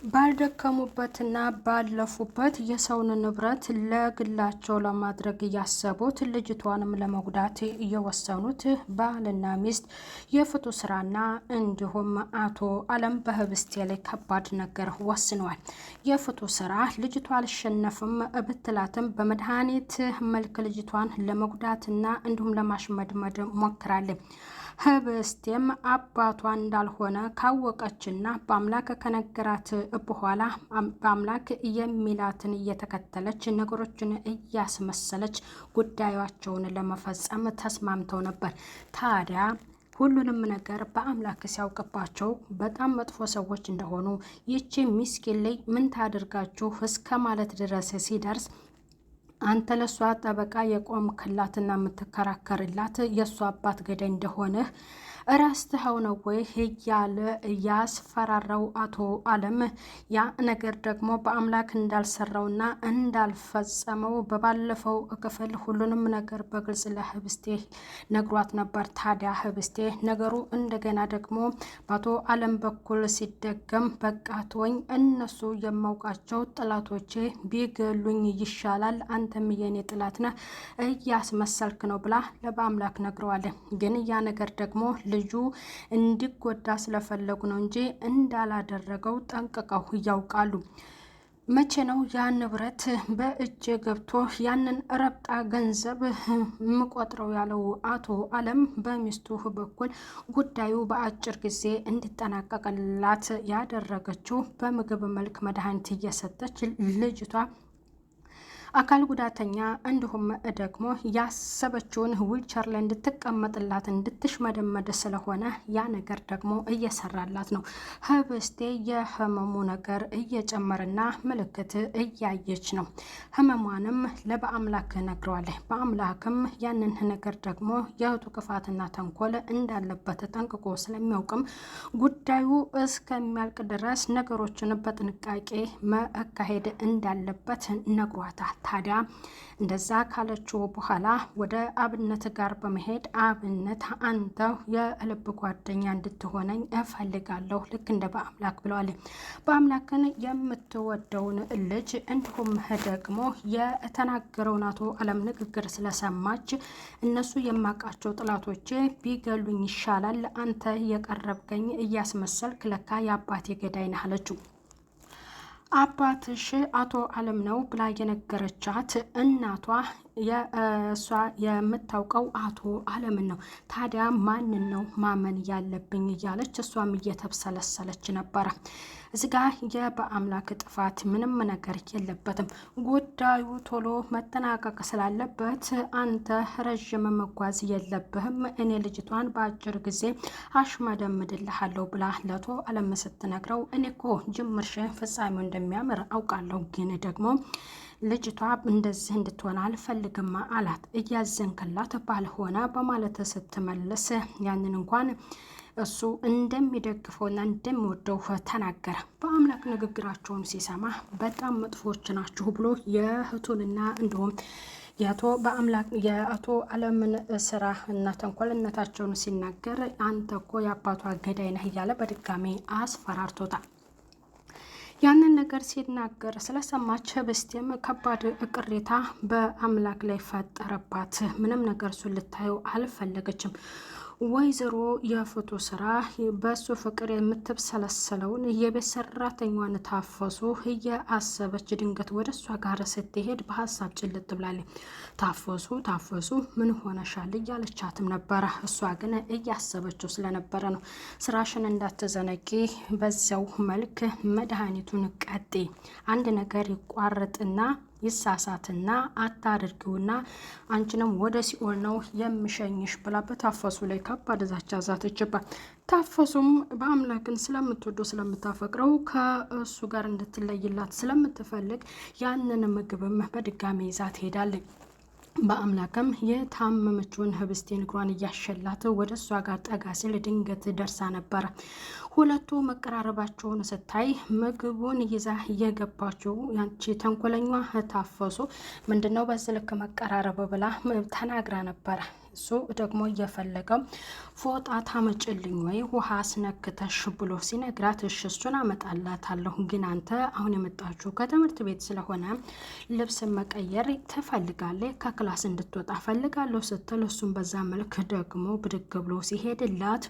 ባልደከሙበትና ባለፉበት የሰውን ንብረት ለግላቸው ለማድረግ እያሰቡት ልጅቷንም ለመጉዳት እየወሰኑት ባልና ሚስት የፍቱ ስራና እንዲሁም አቶ አለም በህብስቴ ላይ ከባድ ነገር ወስነዋል። የፍቱ ስራ ልጅቷ አልሸነፍም ብትላትም በመድኃኒት መልክ ልጅቷን ለመጉዳትና እንዲሁም ለማሽመድመድ ሞክራለች። ህብስቴም አባቷ እንዳልሆነ ካወቀችና በአምላክ ከነገራት በኋላ በአምላክ የሚላትን እየተከተለች ነገሮችን እያስመሰለች ጉዳያቸውን ለመፈጸም ተስማምተው ነበር። ታዲያ ሁሉንም ነገር በአምላክ ሲያውቅባቸው በጣም መጥፎ ሰዎች እንደሆኑ ይቺ ሚስኪን ላይ ምን ታደርጋችሁ እስከ ማለት ድረስ ሲደርስ አንተ ለሷ ጠበቃ የቆምክላትና የምትከራከርላት የሷ አባት ገዳይ እንደሆነ እረስተኸው ነው ወይ እያለ ያስፈራራው አቶ አለም ያ ነገር ደግሞ በአምላክ እንዳልሰራውና እንዳልፈጸመው በባለፈው ክፍል ሁሉንም ነገር በግልጽ ለህብስቴ ነግሯት ነበር። ታዲያ ህብስቴ ነገሩ እንደገና ደግሞ በአቶ አለም በኩል ሲደገም በቃ ተወኝ፣ እነሱ የማውቃቸው ጥላቶቼ ቢገሉኝ ይሻላል፣ አንተም የኔ ጥላት ነህ እያስመሰልክ ነው ብላ ለበአምላክ ነግረዋለን። ግን ያ ነገር ደግሞ ልጁ እንዲጎዳ ስለፈለጉ ነው እንጂ እንዳላደረገው ጠንቅቀው ያውቃሉ። መቼ ነው ያ ንብረት በእጅ ገብቶ ያንን ረብጣ ገንዘብ ምቆጥረው ያለው አቶ አለም በሚስቱ በኩል ጉዳዩ በአጭር ጊዜ እንዲጠናቀቅላት ያደረገችው በምግብ መልክ መድኃኒት እየሰጠች ልጅቷ አካል ጉዳተኛ እንዲሁም ደግሞ ያሰበችውን ዊልቸር ላይ እንድትቀመጥላት እንድትሽመደመድ ስለሆነ ያ ነገር ደግሞ እየሰራላት ነው። ህብስቴ የህመሙ ነገር እየጨመረና ምልክት እያየች ነው። ህመሟንም ለበአምላክ ነግረዋለች። በአምላክም ያንን ነገር ደግሞ የእህቱ ክፋትና ተንኮል እንዳለበት ጠንቅቆ ስለሚያውቅም ጉዳዩ እስከሚያልቅ ድረስ ነገሮችን በጥንቃቄ መካሄድ እንዳለበት ነግሯታል። ታዲያ እንደዛ ካለችው በኋላ ወደ አብነት ጋር በመሄድ አብነት አንተ የልብ ጓደኛ እንድትሆነኝ እፈልጋለሁ ልክ እንደ በአምላክ ብለዋል። በአምላክን የምትወደውን ልጅ እንዲሁም ደግሞ የተናገረውን አቶ አለም ንግግር ስለሰማች እነሱ የማውቃቸው ጥላቶቼ ቢገሉኝ ይሻላል፣ አንተ የቀረብከኝ እያስመሰልክ ለካ የአባቴ ገዳይ ነህ አለችው። አባትሽ አቶ አለም ነው ብላ የነገረቻት እናቷ የእሷ የምታውቀው አቶ አለምን ነው። ታዲያ ማንን ነው ማመን ያለብኝ እያለች እሷም እየተብሰለሰለች ነበረ። እዚጋ የበአምላክ ጥፋት ምንም ነገር የለበትም። ጉዳዩ ቶሎ መጠናቀቅ ስላለበት አንተ ረዥም መጓዝ የለብህም፣ እኔ ልጅቷን በአጭር ጊዜ አሽመደምድልሃለሁ ብላ ለቶ አለም ስትነግረው እኔ እኮ ጅምርሽ ፍጻሜው እንደሚያምር አውቃለሁ፣ ግን ደግሞ ልጅቷ እንደዚህ እንድትሆን አልፈልግም አላት። እያዘንክላት ባልሆነ በማለት ስትመልስ ያንን እንኳን እሱ እንደሚደግፈውና እንደሚወደው ተናገረ። በአምላክ ንግግራቸውን ሲሰማ በጣም መጥፎች ናችሁ ብሎ የእህቱንና እንዲሁም የአቶ አለምን ስራ እና ተንኮልነታቸውን ሲናገር አንተ እኮ የአባቷ ገዳይ ነህ እያለ በድጋሚ አስፈራርቶታል። ያንን ነገር ሲናገር ስለሰማች ህብስቴም ከባድ ቅሬታ በአምላክ ላይ ፈጠረባት። ምንም ነገር እሱን ልታየው አልፈለገችም። ወይዘሮ የፍቱ ስራ በሱ ፍቅር የምትብሰለሰለውን የቤት ሰራተኛዋን ታፈሱ እያሰበች ድንገት ወደ እሷ ጋር ስትሄድ በሀሳብ ጭልጥ ብላለች። ታፈሱ ምን ሆነሻል እያለቻትም ነበረ። እሷ ግን እያሰበችው ስለነበረ ነው። ስራሽን እንዳትዘነቂ፣ በዛው መልክ መድኃኒቱን ቀጤ፣ አንድ ነገር ይቋረጥና ይሳሳትና አታድርጊውና አንቺንም ወደ ሲኦል ነው የምሸኝሽ ብላ በታፈሱ ላይ ከባድ ዛቻ ዛተችባት። ታፈሱም በአምላክን ስለምትወደው ስለምታፈቅረው ከእሱ ጋር እንድትለይላት ስለምትፈልግ ያንን ምግብም በድጋሚ ይዛ ትሄዳለች። በአምላክም የታመመችውን ህብስቴን እግሯን እያሸላት ወደ እሷ ጋር ጠጋ ሲል ድንገት ደርሳ ነበረ። ሁለቱ መቀራረባቸውን ስታይ ምግቡን ይዛ እየገባችው ያንቺ ተንኮለኛ ታፈሱ ምንድነው በዚህ ልክ መቀራረብ ብላ ተናግራ ነበረ። እሱ ደግሞ እየፈለገው ፎጣ ታመጭልኝ ወይ ውሃ አስነክተሽ ብሎ ሲነግራት እሺ እሱን አመጣላታለሁ፣ ግን አንተ አሁን የመጣችው ከትምህርት ቤት ስለሆነ ልብስ መቀየር ትፈልጋለህ፣ ከክላስ እንድትወጣ ፈልጋለሁ ስትል እሱን በዛ መልክ ደግሞ ብድግ ብሎ ሲሄድላት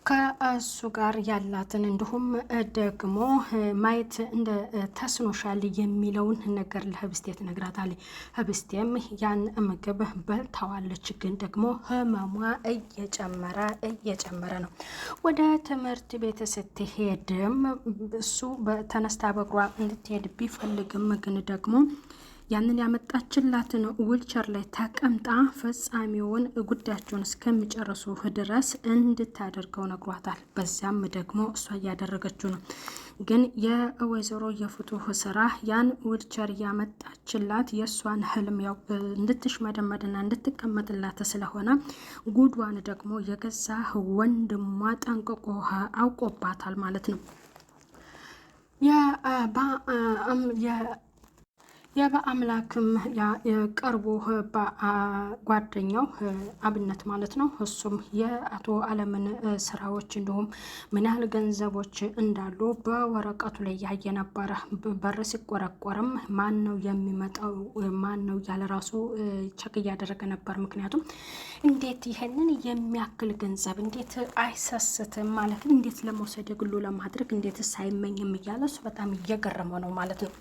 ከእሱ ጋር ያላትን እንዲሁም ደግሞ ማየት እንደ ተስኖሻል የሚለውን ነገር ለህብስቴ ትነግራታለች። ህብስቴም ያን ምግብ በልታዋለች፣ ግን ደግሞ ህመሟ እየጨመረ ነው። ወደ ትምህርት ቤት ስትሄድም እሱ በተነስታ በእግሯ እንድትሄድ ቢፈልግም ግን ደግሞ ያንን ያመጣችላትን ዊልቸር ላይ ተቀምጣ ፍጻሜውን ጉዳያቸውን እስከሚጨርሱ ድረስ እንድታደርገው ነግሯታል። በዚያም ደግሞ እሷ እያደረገችው ነው። ግን የወይዘሮ የፍቱህ ስራ ያን ዊልቸር ያመጣችላት የእሷን ህልም ያው እንድትሽመደመድና እንድትቀመጥላት ስለሆነ ጉዷን ደግሞ የገዛ ወንድሟ ጠንቅቆ አውቆባታል ማለት ነው። የበአምላክም የቅርቡ ጓደኛው አብነት ማለት ነው። እሱም የአቶ አለምን ስራዎች እንዲሁም ምን ያህል ገንዘቦች እንዳሉ በወረቀቱ ላይ ያየ ነበረ። በር ሲቆረቆርም ማን ነው የሚመጣው ማን ነው እያለ ራሱ ቸክ እያደረገ ነበር። ምክንያቱም እንዴት ይሄንን የሚያክል ገንዘብ እንዴት አይሰስትም ማለት እንዴት ለመውሰድ የግሉ ለማድረግ እንዴትስ አይመኝም እያለ እሱ በጣም እየገረመው ነው ማለት ነው።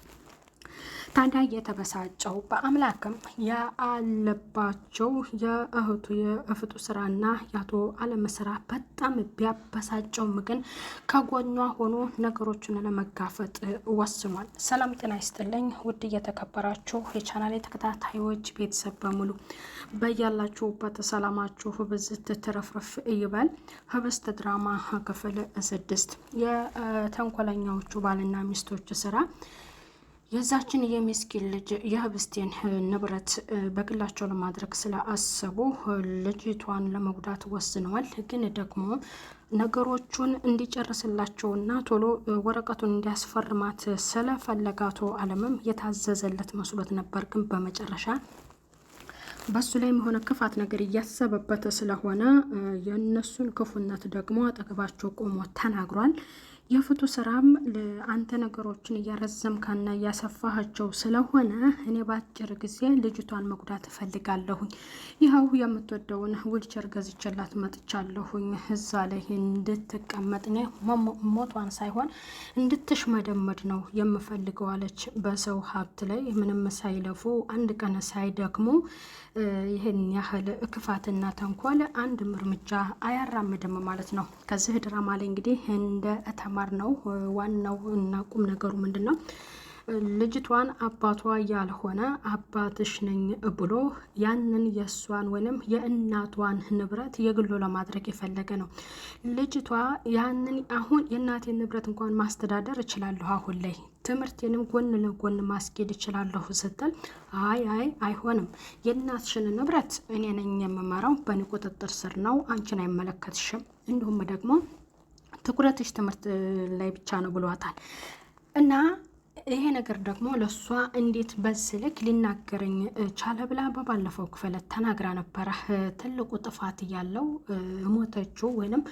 ታዲያ የተበሳጨው በአምላክም ያለባቸው የእህቱ የፍቱ ስራና የአቶ አለም ስራ በጣም ቢያበሳጨውም ግን ከጎኗ ሆኖ ነገሮችን ለመጋፈጥ ወስኗል። ሰላም ጤና ይስጥልኝ ውድ እየተከበራችሁ የቻናሌ ተከታታዮች ቤተሰብ በሙሉ በያላችሁበት ሰላማችሁ ብዝት ትረፍረፍ ይበል። ህብስት ድራማ ክፍል 6 የተንኮለኛዎቹ ባልና ሚስቶች ስራ የዛችን የምስኪን ልጅ የህብስቴን ንብረት በግላቸው ለማድረግ ስላሰቡ ልጅቷን ለመጉዳት ወስነዋል። ግን ደግሞ ነገሮቹን እንዲጨርስላቸውና ቶሎ ወረቀቱን እንዲያስፈርማት ስለፈለጋቶ አለምም የታዘዘለት መስሎት ነበር። ግን በመጨረሻ በሱ ላይ የሆነ ክፋት ነገር እያሰበበት ስለሆነ የእነሱን ክፉነት ደግሞ አጠገባቸው ቆሞ ተናግሯል። የፍቱ ስራም አንተ ነገሮችን እያረዘምካና እያሰፋሃቸው ስለሆነ እኔ በአጭር ጊዜ ልጅቷን መጉዳት እፈልጋለሁኝ። ይኸው የምትወደውን ዊልቸር ገዝቼላት መጥቻለሁኝ። እዛ ላይ እንድትቀመጥ ሞቷን ሳይሆን እንድትሽመደመድ ነው የምፈልገው አለች። በሰው ሀብት ላይ ምንም ሳይለፉ አንድ ቀን ሳይደክሙ ይህን ያህል ክፋትና ተንኮል አንድም እርምጃ አያራምድም ማለት ነው። ከዚህ ድራማ ላይ እንግዲህ እንደ ተማር ነው ዋናው እና ቁም ነገሩ ምንድን ነው? ልጅቷን አባቷ ያልሆነ አባትሽ ነኝ ብሎ ያንን የእሷን ወይም የእናቷን ንብረት የግሎ ለማድረግ የፈለገ ነው። ልጅቷ ያንን አሁን የእናቴን ንብረት እንኳን ማስተዳደር እችላለሁ፣ አሁን ላይ ትምህርቴንም ጎን ለጎን ማስኬድ እችላለሁ ስትል አይሆንም፣ የእናትሽን ንብረት እኔ ነኝ የምመራው፣ በእኔ ቁጥጥር ስር ነው፣ አንቺን አይመለከትሽም፣ እንዲሁም ደግሞ ትኩረትሽ ትምህርት ላይ ብቻ ነው ብሏታል። እና ይሄ ነገር ደግሞ ለሷ እንዴት በስልክ ሊናገረኝ ቻለ ብላ በባለፈው ክፍል ተናግራ ነበረ። ትልቁ ጥፋት ያለው ሞተችው ወይንም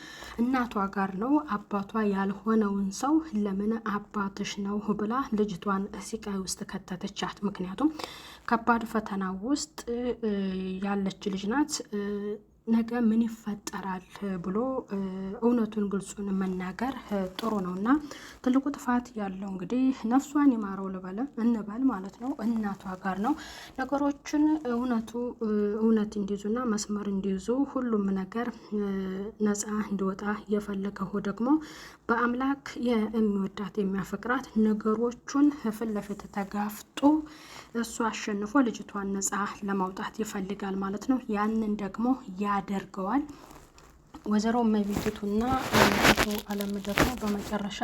እናቷ ጋር ነው። አባቷ ያልሆነውን ሰው ለምን አባትሽ ነው ብላ ልጅቷን ሲቃይ ውስጥ ከተተቻት። ምክንያቱም ከባድ ፈተና ውስጥ ያለች ልጅ ናት። ነገ ምን ይፈጠራል ብሎ እውነቱን ግልጹን መናገር ጥሩ ነው እና ትልቁ ጥፋት ያለው እንግዲህ ነፍሷን ይማረው እንበል ማለት ነው እናቷ ጋር ነው። ነገሮችን እውነት እንዲይዙና መስመር እንዲይዙ ሁሉም ነገር ነፃ እንዲወጣ የፈለገው ደግሞ በአምላክ የሚወዳት የሚያፈቅራት ነገሮቹን ፊት ለፊት ተጋፍጦ እሱ አሸንፎ ልጅቷን ነፃ ለማውጣት ይፈልጋል ማለት ነው። ያንን ደግሞ ያደርገዋል። ወይዘሮ እመቤቱና አቶ አለም ደግሞ በመጨረሻ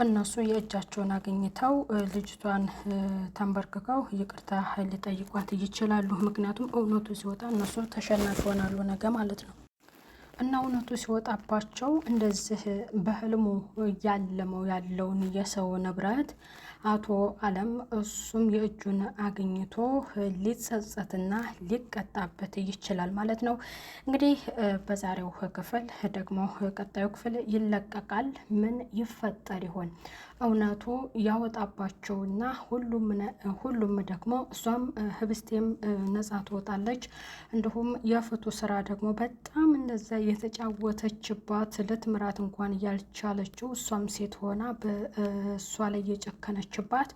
እነሱ የእጃቸውን አገኝተው ልጅቷን ተንበርክከው ይቅርታ ሊጠይቋት ይችላሉ። ምክንያቱም እውነቱ ሲወጣ እነሱ ተሸናፊ ይሆናሉ ነገ ማለት ነው። እና እውነቱ ሲወጣባቸው እንደዚህ በህልሙ ያለመው ያለውን የሰው ንብረት አቶ አለም እሱም የእጁን አግኝቶ ሊጸጸትና ሊቀጣበት ይችላል ማለት ነው። እንግዲህ በዛሬው ክፍል ደግሞ ቀጣዩ ክፍል ይለቀቃል። ምን ይፈጠር ይሆን? እውነቱ ያወጣባቸውና ሁሉም ደግሞ እሷም ህብስቴም ነጻ ትወጣለች። እንዲሁም የፍቱ ስራ ደግሞ በጣም እንደዛ የተጫወተችባት ልትምራት እንኳን ያልቻለችው እሷም ሴት ሆና በእሷ ላይ የጨከነችባት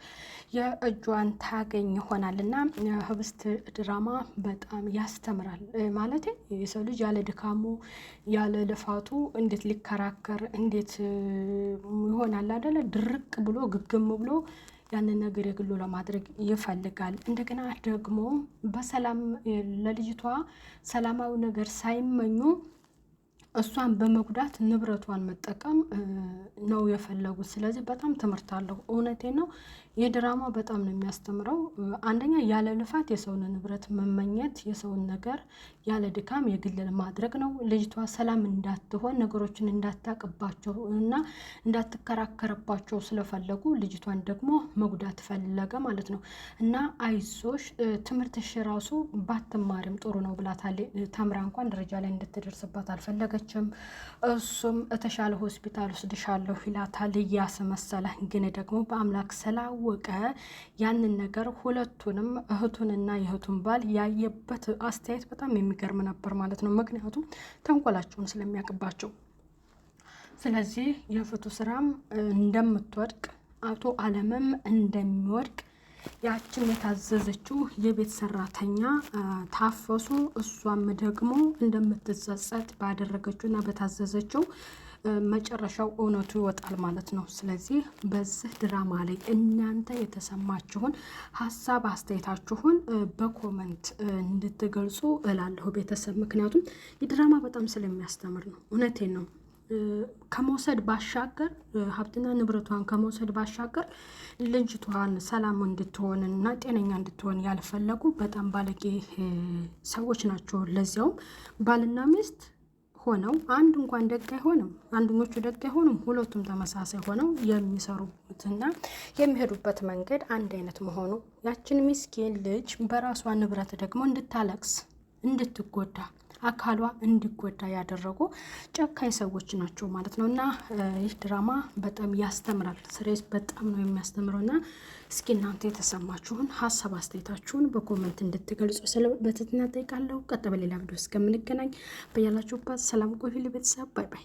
የእጇን ታገኝ ይሆናል እና ህብስት ድራማ በጣም ያስተምራል። ማለት የሰው ልጅ ያለ ድካሙ ያለ ልፋቱ እንዴት ሊከራከር እንዴት ይሆናል አይደለ? ድርቅ ብሎ ግግም ብሎ ያንን ነገር የግሉ ለማድረግ ይፈልጋል። እንደገና ደግሞ በሰላም ለልጅቷ ሰላማዊ ነገር ሳይመኙ እሷን በመጉዳት ንብረቷን መጠቀም ነው የፈለጉት። ስለዚህ በጣም ትምህርት አለው። እውነቴ ነው። የድራማ በጣም ነው የሚያስተምረው። አንደኛ ያለ ልፋት የሰውን ንብረት መመኘት፣ የሰውን ነገር ያለ ድካም የግል ማድረግ ነው። ልጅቷ ሰላም እንዳትሆን ነገሮችን እንዳታቅባቸው እና እንዳትከራከርባቸው ስለፈለጉ ልጅቷን ደግሞ መጉዳት ፈለገ ማለት ነው። እና አይዞሽ ትምህርትሽ ራሱ ባትማሪም ጥሩ ነው ብላታለች። ተምራ እንኳን ደረጃ ላይ እንድትደርስባት አልፈለገችም። እሱም የተሻለ ሆስፒታል ወስድሻለሁ ይላታል እያስመሰለ። ግን ደግሞ በአምላክ ስላወቀ ያንን ነገር ሁለቱንም እህቱንና የእህቱን ባል ያየበት አስተያየት በጣም የሚገርም ነበር ማለት ነው። ምክንያቱም ተንኮላቸውን ስለሚያውቅባቸው። ስለዚህ የፍቱ ስራም እንደምትወድቅ አቶ አለምም እንደሚወድቅ ያችን የታዘዘችው የቤት ሰራተኛ ታፈሱ እሷም ደግሞ እንደምትጸጸት ባደረገችውና በታዘዘችው መጨረሻው እውነቱ ይወጣል ማለት ነው። ስለዚህ በዚህ ድራማ ላይ እናንተ የተሰማችሁን ሀሳብ አስተያየታችሁን በኮመንት እንድትገልጹ እላለሁ ቤተሰብ። ምክንያቱም የድራማ በጣም ስለሚያስተምር ነው። እውነቴን ነው። ከመውሰድ ባሻገር ሀብትና ንብረቷን ከመውሰድ ባሻገር ልጅቷን ሰላም እንድትሆንና ጤነኛ እንድትሆን ያልፈለጉ በጣም ባለጌ ሰዎች ናቸው። ለዚያውም ባልና ሚስት ሆነው አንድ እንኳን ደግ አይሆንም፣ አንደኞቹ ደግ አይሆኑም። ሁለቱም ተመሳሳይ ሆነው የሚሰሩትና የሚሄዱበት መንገድ አንድ አይነት መሆኑ ያችን ምስኪን ልጅ በራሷ ንብረት ደግሞ እንድታለቅስ እንድትጎዳ አካሏ እንዲጎዳ ያደረጉ ጨካኝ ሰዎች ናቸው ማለት ነው። እና ይህ ድራማ በጣም ያስተምራል። ስሬስ በጣም ነው የሚያስተምረው። እና እስኪ እናንተ የተሰማችሁን ሀሳብ አስተያየታችሁን በኮመንት እንድትገልጹ በትህትና እጠይቃለሁ። ቀጣይ በሌላ ቪዲዮ እስከምንገናኝ በያላችሁበት ሰላም ቆዩ። ቤተሰብ ባይ ባይ።